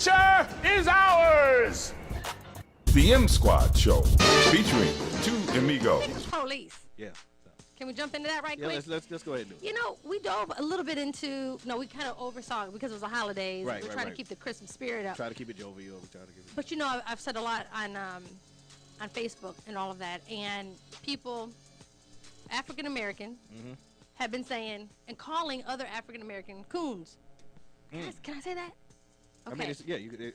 future is ours. The M Squad Show, featuring two amigos. Police. Yeah. Can we jump into that right Yeah, quick? let's go ahead and do it. You know, we dove a little bit into, we kind of oversaw it because it was the holidays. Right, We're right, trying right. to keep the Christmas spirit up. Try to keep it jovial. We try to keep it. But you know, I've said a lot on Facebook and all of that, and people, African American, have been saying and calling other African American coons. Can I say that? Okay.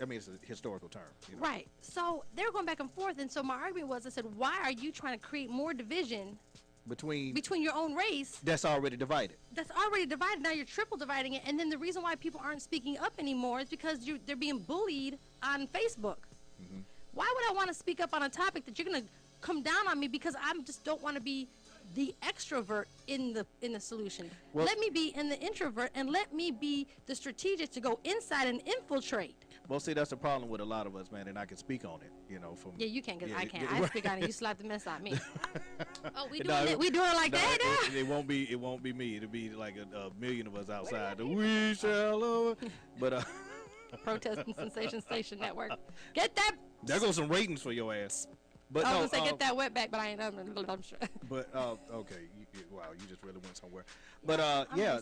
I mean, it's a historical term. You know? Right. So they were going back and forth, and so my argument was, I said, why are you trying to create more division between your own race that's already divided? That's already divided. Now you're triple dividing it, and then the reason why people aren't speaking up anymore is because they're being bullied on Facebook. Why would I want to speak up on a topic that you're going to come down on me because I just don't want to be the extrovert in the solution? Well, let me be in the introvert, and let me be the strategic to go inside and infiltrate. Well, see, that's the problem with a lot of us, man, and I can speak on it, you know. From Yeah, you can, because yeah, I can't. I speak on it. You slap the mess out of me. Oh, we doing it? We doing it like no, that? It won't be me. It'll be like a million of us outside. We shall over. But Protest and Sensation Station Network. Get that. there goes some ratings for your ass. But I no, was gonna say get that wet back, but I ain't. I'm sure. But okay, wow, you just really went somewhere. But Yeah,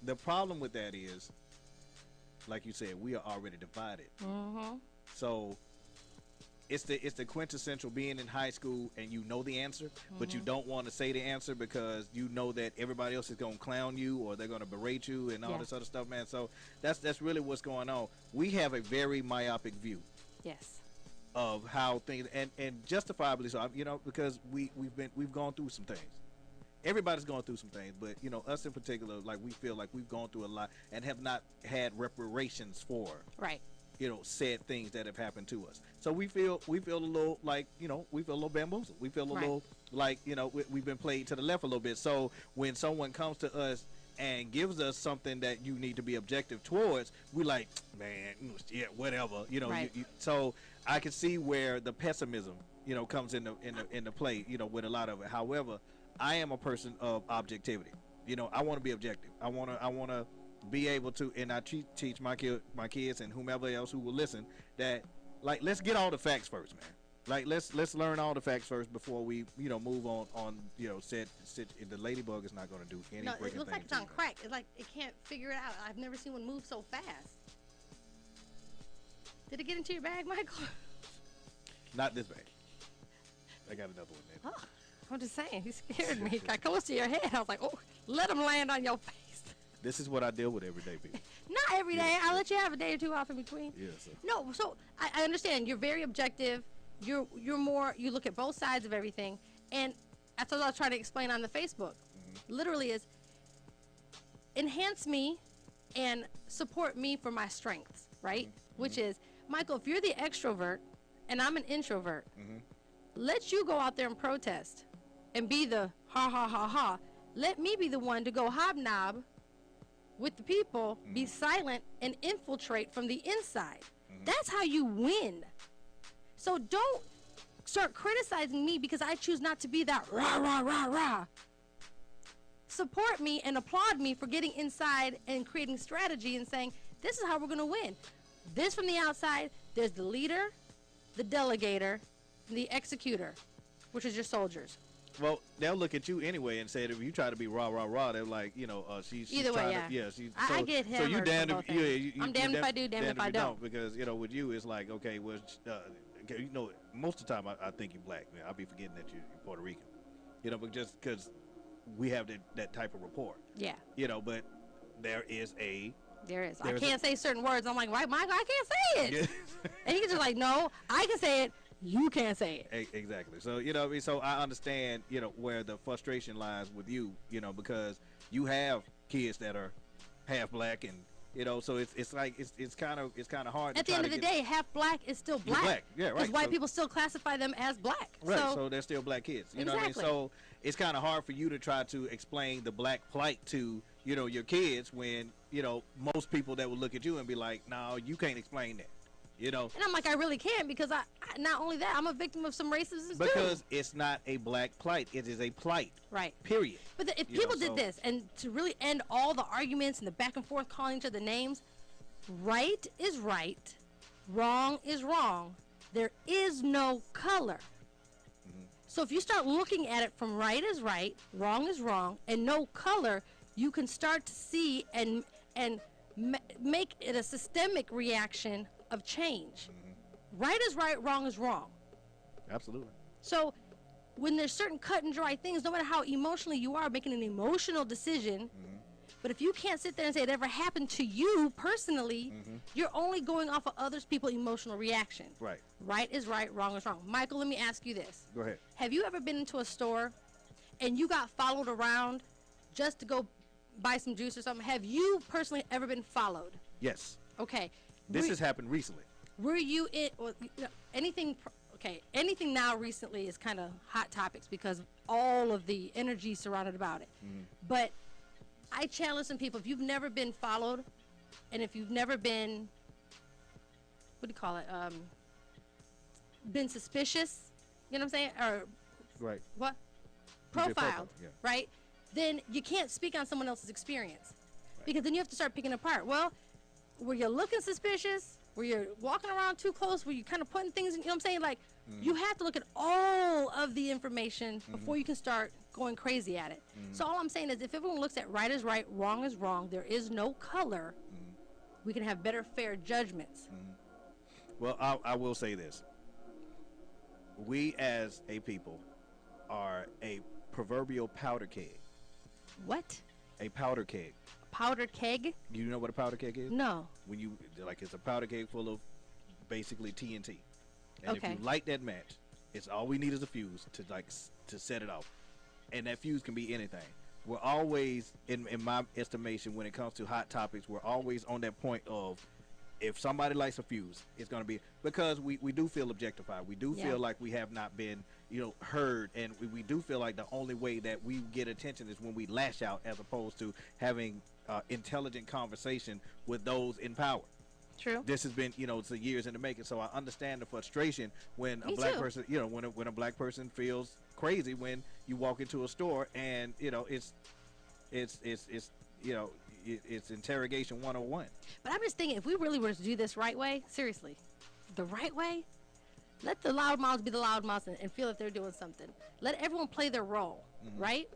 the problem with that is, like you said, we are already divided. So it's the quintessential being in high school and you know the answer, but you don't want to say the answer because you know that everybody else is gonna clown you or they're gonna berate you and all this other stuff, man. So that's really what's going on. We have a very myopic view. Yes. Of how things and justifiably so, you know, because we've gone through some things. Everybody's gone through some things, but you know, us in particular, like we feel like we've gone through a lot and have not had reparations for you know, said things that have happened to us. So we feel a little like, you know, we feel a little bamboozled. We feel a little like, you know, we've been played to the left a little bit. So when someone comes to us and gives us something that you need to be objective towards, we like, man, yeah, whatever, you know. So I can see where the pessimism, you know, comes into play, you know, with a lot of it. However, I am a person of objectivity. You know, I want to be objective. I want to be able to, and I teach my kids and whomever else who will listen that, like, let's get all the facts first, man. Like, let's learn all the facts first before we, you know, move on, you know, the ladybug is not going to do any No, freaking it looks like thing it's on crack. It's like it can't figure it out. I've never seen one move so fast. Did it get into your bag, Michael? Not this bag. I got another one there. Oh, I'm just saying, he scared me. Got close to your head. I was like, oh, let him land on your face. This is what I deal with every day, people. Not every day. I'll let you have a day or two off in between. Yeah, sir. No, so I understand. You're very objective. You're more, you look at both sides of everything. And that's what I was trying to explain on the Facebook. Literally is enhance me and support me for my strengths, right? Which is, Michael, if you're the extrovert and I'm an introvert, let you go out there and protest and be the ha ha ha ha. Let me be the one to go hobnob with the people, be silent, and infiltrate from the inside. That's how you win. So don't start criticizing me because I choose not to be that rah, rah, rah, rah. Support me and applaud me for getting inside and creating strategy and saying, this is how we're going to win. This from the outside, there's the leader, the delegator, and the executor, which is your soldiers. Well, they'll look at you anyway and say that if you try to be rah rah rah, they're like, you know, she's either way, trying yeah. to, I get so you hammered damned from if both ends. I'm damned if I do, damned if I don't. Because you know, with you, it's like, okay, well, you know, most of the time I think you're black, man. I'll be forgetting that you're Puerto Rican, you know, but just because we have that type of rapport. Yeah. You know, but there is. I can't say certain words. I'm like, why, Michael? I can't say it. And he's just like, no, I can say it. You can't say it. Exactly. So, you know, so I understand, you know, where the frustration lies with you, you know, because you have kids that are half black and, you know, so it's like it's kind of hard. At the end of the day, half black is still black. Yeah, right. Because white people still classify them as black. Right. So they're still black kids. You know what I mean? So it's kind of hard for you to try to explain the black plight to, you know, your kids when, you know, most people that will look at you and be like, no, you can't explain that. You know, and I'm like, I really can, because I not only that, I'm a victim of some racism because too. It's not a black plight, it is a plight. Right. Period. But if people did this, and to really end all the arguments and the back and forth calling each other names, Right is right, wrong is wrong. There is no color. So if you start looking at it from right is right, wrong is wrong, and no color, you can start to see and make it a systemic reaction of change. Right is right, wrong is wrong. Absolutely. So when there's certain cut and dry things, no matter how emotionally you are making an emotional decision, but if you can't sit there and say it ever happened to you personally, you're only going off of others people's emotional reaction. Right. Right is right, wrong is wrong. Michael, let me ask you this. Go ahead. Have you ever been into a store and you got followed around just to go buy some juice or something? Have you personally ever been followed? Yes. Okay. This has happened recently. Were you in well, anything? Okay, anything now recently is kind of hot topics because of all of the energy surrounded about it. But I challenge some people: if you've never been followed, and if you've never been, what do you call it? Been suspicious, you know what I'm saying? Or Right. what? You get Profiled, yeah. right? Then you can't speak on someone else's experience because then you have to start picking apart. Well, were you looking suspicious? Were you walking around too close? Were you kind of putting things in, you know what I'm saying? Like, you have to look at all of the information before you can start going crazy at it. So all I'm saying is if everyone looks at right is right, wrong is wrong, there is no color, we can have better, fair judgments. Well, I will say this. We as a people are a proverbial powder keg. What? A powder keg. Powder keg? You know what a powder keg is? No. When you, like, it's a powder keg full of basically TNT. And if Okay. you light that match, it's all we need is a fuse to, like, to set it off. And that fuse can be anything. We're always, in my estimation, when it comes to hot topics, we're always on that point of, if somebody lights a fuse, it's going to be, because we do feel objectified. We do Yeah. feel like we have not been, heard. And we do feel like the only way that we get attention is when we lash out, as opposed to having intelligent conversation with those in power. True. This has been, it's a years in the making. So I understand the frustration when a Me black too. person, when a black person feels crazy when you walk into a store and, it's interrogation 101. But I'm just thinking, if we really were to do this right way, seriously, the right way, let the loudmouths be the loudmouths and feel that they're doing something. Let everyone play their role, right?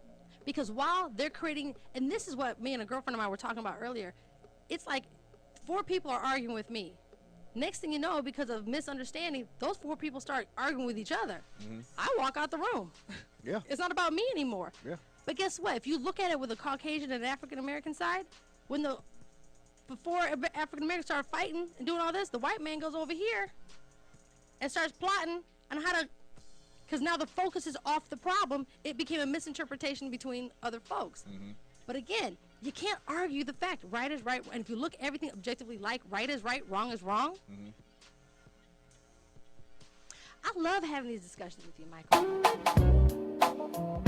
Because while they're creating, and this is what me and a girlfriend of mine were talking about earlier, it's like 4 people are arguing with me. Next thing you know, because of misunderstanding, those 4 people start arguing with each other. I walk out the room. Yeah. It's not about me anymore. Yeah. But guess what? If you look at it with a Caucasian and African American side, before African Americans start fighting and doing all this, the white man goes over here and starts plotting on how to, because now the focus is off the problem. It became a misinterpretation between other folks. But again, you can't argue the fact. Right is right, and if you look at everything objectively, like right is right, wrong is wrong. I love having these discussions with you, Michael.